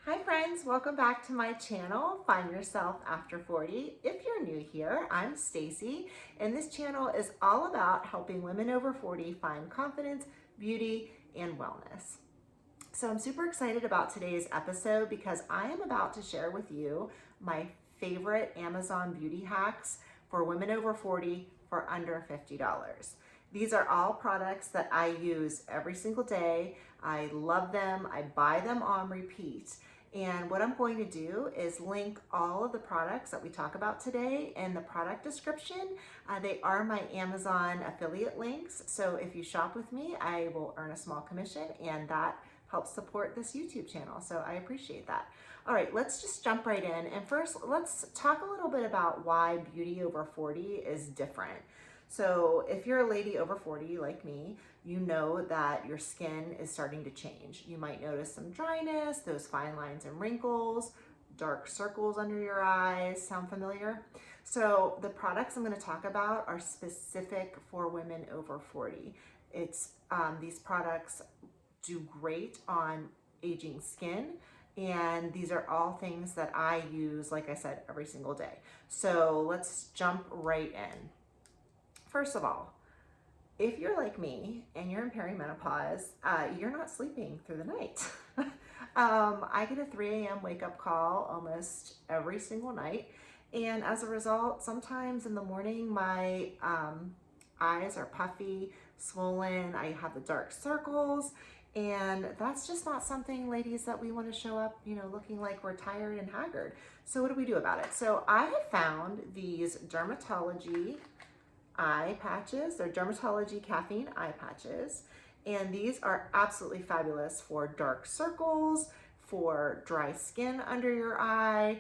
Hi friends, welcome back to my channel, Find Yourself After 40. If you're new here, I'm Stacy, and this channel is all about helping women over 40 find confidence, beauty, and wellness. So I'm super excited about today's episode because I am about to share with you my favorite Amazon beauty hacks for women over 40 for under $50. These are all products that I use every single day. I love them. I buy them on repeat. And what I'm going to do is link all of the products that we talk about today in the product description. They are my Amazon affiliate links. So if you shop with me, I will earn a small commission, and that helps support this YouTube channel. So I appreciate that. All right, let's just jump right in. And first, let's talk a little bit about why beauty over 40 is different. So if you're a lady over 40 like me, you know that your skin is starting to change. You might notice some dryness, those fine lines and wrinkles, dark circles under your eyes. Sound familiar? So the products I'm going to talk about are specific for women over 40. These products do great on aging skin, and these are all things that I use, like I said, every single day. So let's jump right in. First of all, if you're like me and you're in perimenopause, you're not sleeping through the night. I get a 3 a.m. wake up call almost every single night. And as a result, sometimes in the morning, my eyes are puffy, swollen, I have the dark circles, and that's just not something, ladies, that we want to show up, looking like we're tired and haggard. So what do we do about it? So I have found these dermatology eye patches. They're dermatology caffeine eye patches, and these are absolutely fabulous for dark circles, for dry skin under your eye.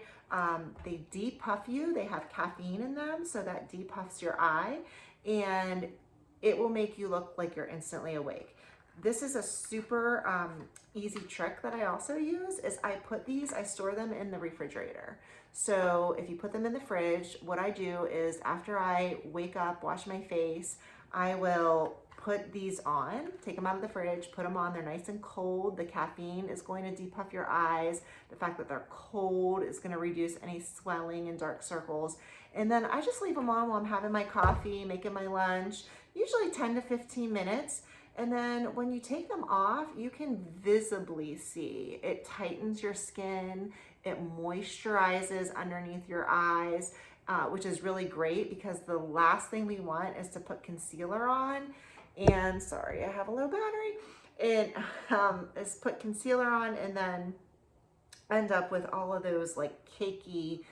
They depuff you. They have caffeine in them, so that depuffs your eye, and it will make you look like you're instantly awake. This is a super easy trick that I also use is I store them in the refrigerator. So if you put them in the fridge, what I do is after I wake up, wash my face, I will put these on, take them out of the fridge, put them on. They're nice and cold. The caffeine is going to depuff your eyes. The fact that they're cold is going to reduce any swelling and dark circles. And then I just leave them on while I'm having my coffee, making my lunch, usually 10 to 15 minutes. And then when you take them off, you can visibly see it tightens your skin, it moisturizes underneath your eyes, which is really great because the last thing we want is to put concealer on. And sorry, I have a low battery. And is put concealer on and then end up with all of those like cakey,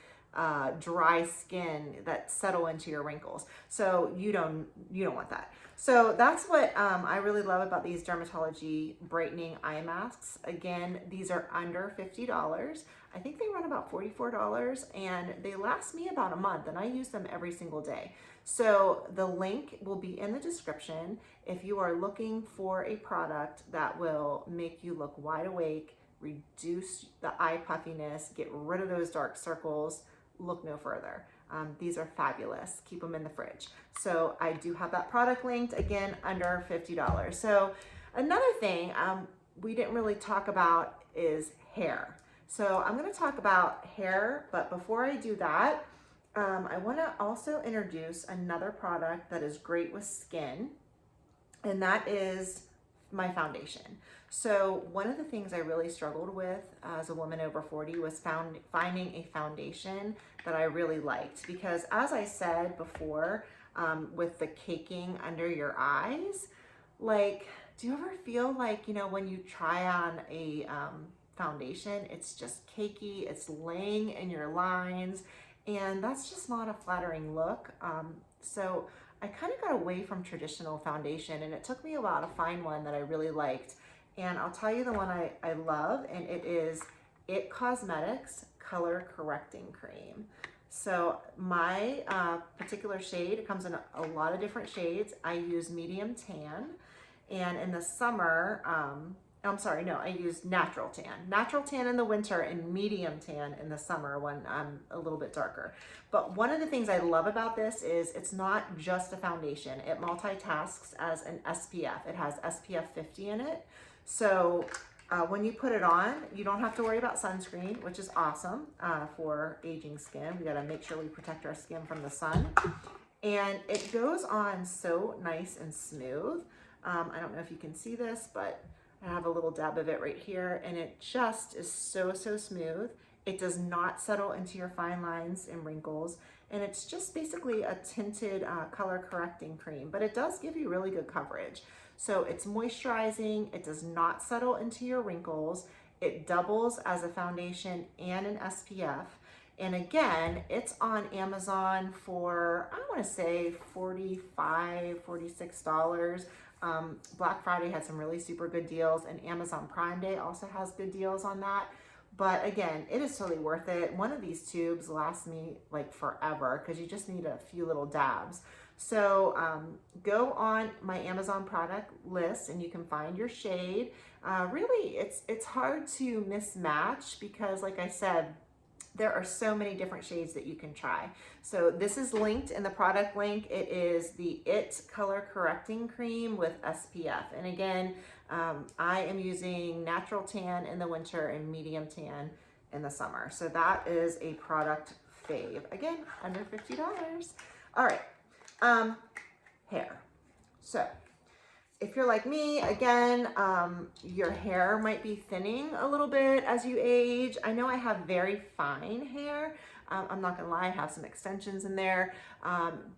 dry skin that settle into your wrinkles. So you don't want that. So that's what I really love about these dermatology brightening eye masks. Again, these are under $50. I think they run about $44, and they last me about a month, and I use them every single day. So the link will be in the description if you are looking for a product that will make you look wide awake, reduce the eye puffiness, get rid of those dark circles. Look no further. These are fabulous. Keep them in the fridge. So I do have that product linked, again, under $50. So another thing we didn't really talk about is hair. So I'm going to talk about hair, but before I do that, I want to also introduce another product that is great with skin, and that is my foundation. So one of the things I really struggled with as a woman over 40 was finding a foundation that I really liked, because as I said before, with the caking under your eyes, like, do you ever feel like, when you try on a foundation, it's just cakey, it's laying in your lines, and that's just not a flattering look. So I kind of got away from traditional foundation, and it took me a while to find one that I really liked. And I'll tell you the one I love, and it is It Cosmetics Color Correcting Cream. So my particular shade, it comes in a lot of different shades. I use medium tan, and in the summer, I use natural tan. Natural tan in the winter and medium tan in the summer when I'm a little bit darker. But one of the things I love about this is it's not just a foundation. It multitasks as an SPF. It has SPF 50 in it. So When you put it on, you don't have to worry about sunscreen, which is awesome for aging skin. We gotta make sure we protect our skin from the sun. And it goes on so nice and smooth. I don't know if you can see this, but I have a little dab of it right here, and it just is so, so smooth. It does not settle into your fine lines and wrinkles, and it's just basically a tinted color correcting cream, but it does give you really good coverage. So it's moisturizing, it does not settle into your wrinkles, it doubles as a foundation and an SPF. And again, it's on Amazon for, I want to say $45, $46. Black Friday had some really super good deals, and Amazon Prime Day also has good deals on that. But again, it is totally worth it. One of these tubes lasts me like forever because you just need a few little dabs. So go on my Amazon product list and you can find your shade. Really, it's hard to mismatch because, like I said, there are so many different shades that you can try. So this is linked in the product link. It is the IT Color Correcting Cream with SPF. And again, I am using natural tan in the winter and medium tan in the summer. So that is a product fave. Again, under $50. All right, hair. So if you're like me, again, your hair might be thinning a little bit as you age. I know I have very fine hair. I'm not gonna lie, I have some extensions in there,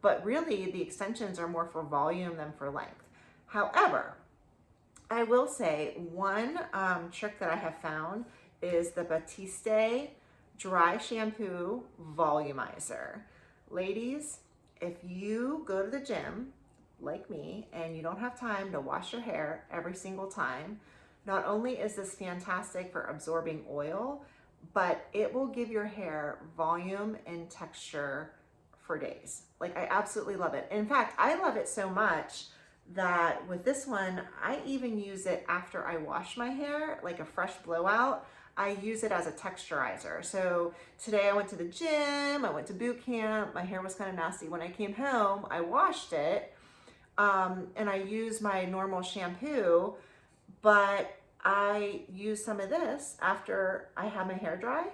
but really the extensions are more for volume than for length. However, I will say one trick that I have found is the Batiste Dry Shampoo Volumizer. Ladies, if you go to the gym, like me, and you don't have time to wash your hair every single time, not only is this fantastic for absorbing oil, but it will give your hair volume and texture for days. Like, I absolutely love it. In fact, I love it so much that with this one, I even use it after I wash my hair, like a fresh blowout. I use it as a texturizer. So today I went to the gym, I went to boot camp, my hair was kind of nasty. When I came home, I washed it, and I use my normal shampoo, but I use some of this after I have my hair dry,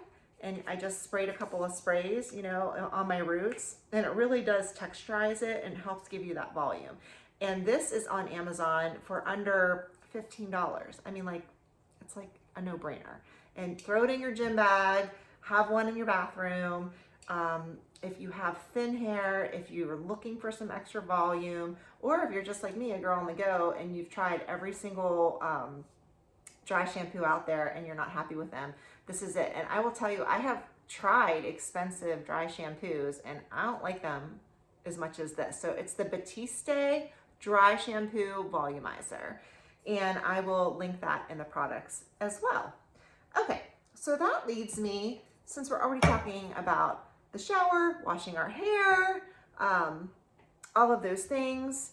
and I just sprayed a couple of sprays, you know, on my roots, and it really does texturize it and helps give you that volume. And this is on Amazon for under $15. I mean, like, it's like a no-brainer. And throw it in your gym bag, have one in your bathroom. If you have thin hair, if you're looking for some extra volume, or if you're just like me, a girl on the go, and you've tried every single dry shampoo out there and you're not happy with them, this is it. And I will tell you, I have tried expensive dry shampoos and I don't like them as much as this. So it's the Batiste Dry Shampoo Volumizer, and I will link that in the products as well. Okay, so that leads me, since we're already talking about the shower, washing our hair, all of those things,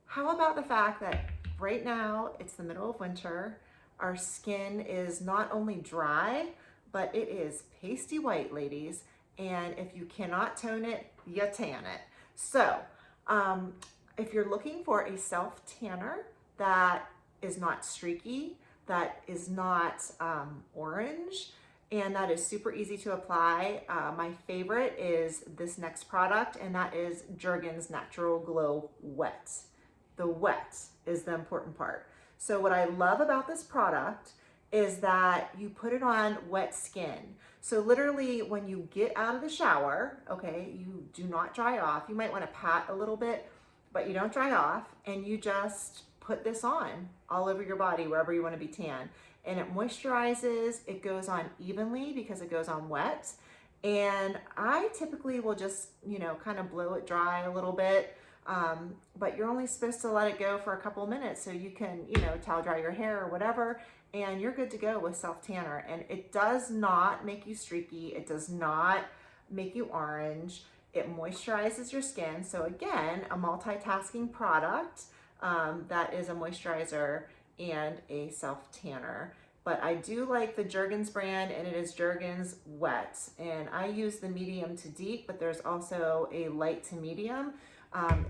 how about the fact that right now it's the middle of winter, our skin is not only dry, but it is pasty white, ladies, and if you cannot tone it, you tan it. So if you're looking for a self-tanner that is not streaky, that is not orange, and that is super easy to apply, my favorite is this next product, and that is Jergens Natural Glow Wet. The wet is the important part. So what I love about this product is that you put it on wet skin. So literally when you get out of the shower, okay, you do not dry off. You might want to pat a little bit, but you don't dry off, and you just put this on all over your body, wherever you want to be tan. And it moisturizes, it goes on evenly because it goes on wet. And I typically will just, you know, kind of blow it dry a little bit. But you're only supposed to let it go for a couple of minutes so you can, you know, towel dry your hair or whatever, and you're good to go with self tanner. And it does not make you streaky. It does not make you orange. It moisturizes your skin. So again, a multitasking product that is a moisturizer and a self tanner. But I do like the Jergens brand, and it is Jergens Wet. And I use the medium to deep, but there's also a light to medium.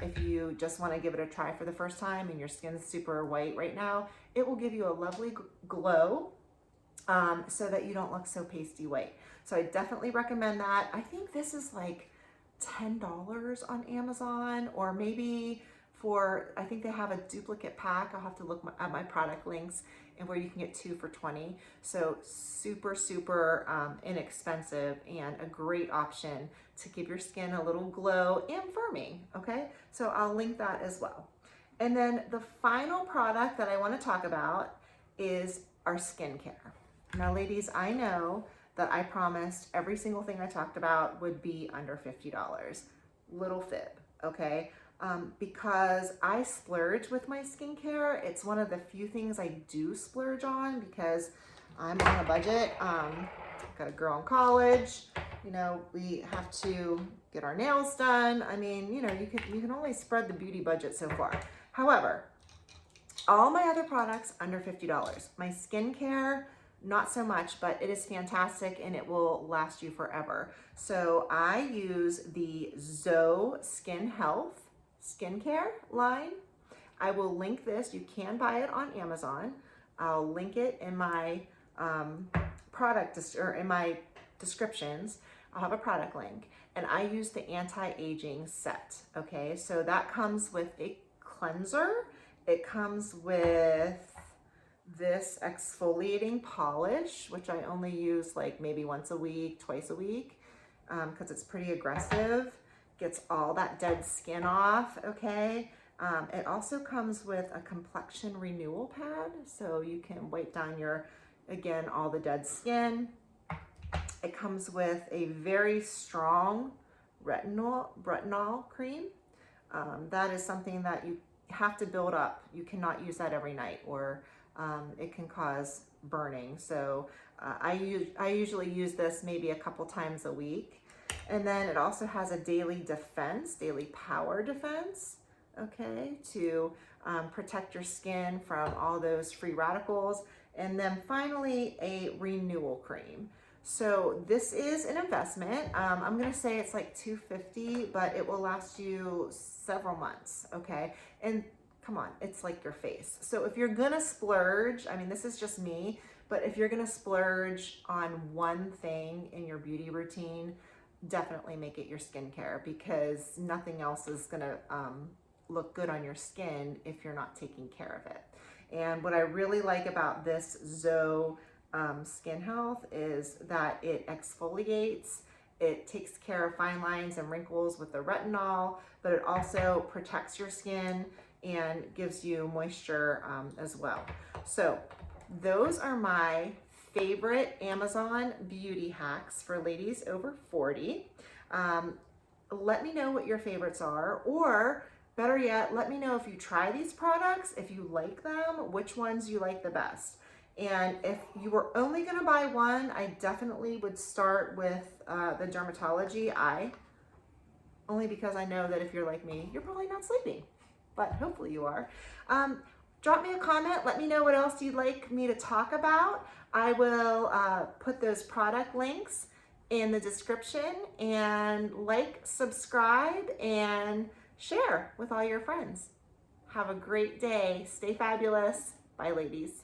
If you just want to give it a try for the first time and your skin's super white right now, it will give you a lovely glow so that you don't look so pasty white. So I definitely recommend that. I think this is like $10 on Amazon, or maybe I think they have a duplicate pack. I'll have to look at my product links, and where you can get 2 for $20. So super, super inexpensive, and a great option to give your skin a little glow and firming, okay? So I'll link that as well. And then the final product that I want to talk about is our skincare. Now, ladies, I know that I promised every single thing I talked about would be under $50. Little fib, okay? Because I splurge with my skincare. It's one of the few things I do splurge on because I'm on a budget. Got a girl in college. You know, we have to get our nails done. I mean, you know, you can only spread the beauty budget so far. However, all my other products under $50. My skincare, not so much, but it is fantastic and it will last you forever. So I use the Zoe SkinHealth skincare line. I will link this. You can buy it on Amazon. I'll link it in my in my descriptions. I'll have a product link, and I use the anti-aging set. Okay, so that comes with a cleanser. It comes with this exfoliating polish, which I only use like maybe once a week, twice a week, because it's pretty aggressive. Gets all that dead skin off, okay? It also comes with a complexion renewal pad, so you can wipe down again, all the dead skin. It comes with a very strong retinol cream. That is something that you have to build up. You cannot use that every night, or it can cause burning. So I usually use this maybe a couple times a week. And then it also has a daily power defense, okay, to protect your skin from all those free radicals. And then finally, a renewal cream. So this is an investment. I'm gonna say it's like $250, but it will last you several months, okay? And come on, it's like your face. So if you're gonna splurge, I mean, this is just me, but if you're gonna splurge on one thing in your beauty routine, definitely make it your skincare, because nothing else is gonna look good on your skin if you're not taking care of it. And what I really like about this Zoe SkinHealth is that it exfoliates, it takes care of fine lines and wrinkles with the retinol, but it also protects your skin and gives you moisture as well. So those are my favorite Amazon beauty hacks for ladies over 40. Let me know what your favorites are, or better yet, let me know if you try these products, if you like them, which ones you like the best. And if you were only gonna buy one, I definitely would start with the Dermatology Eye, only because I know that if you're like me, you're probably not sleeping, but hopefully you are. Drop me a comment, let me know what else you'd like me to talk about. I will put those product links in the description, and like, subscribe, and share with all your friends. Have a great day. Stay fabulous. Bye, ladies.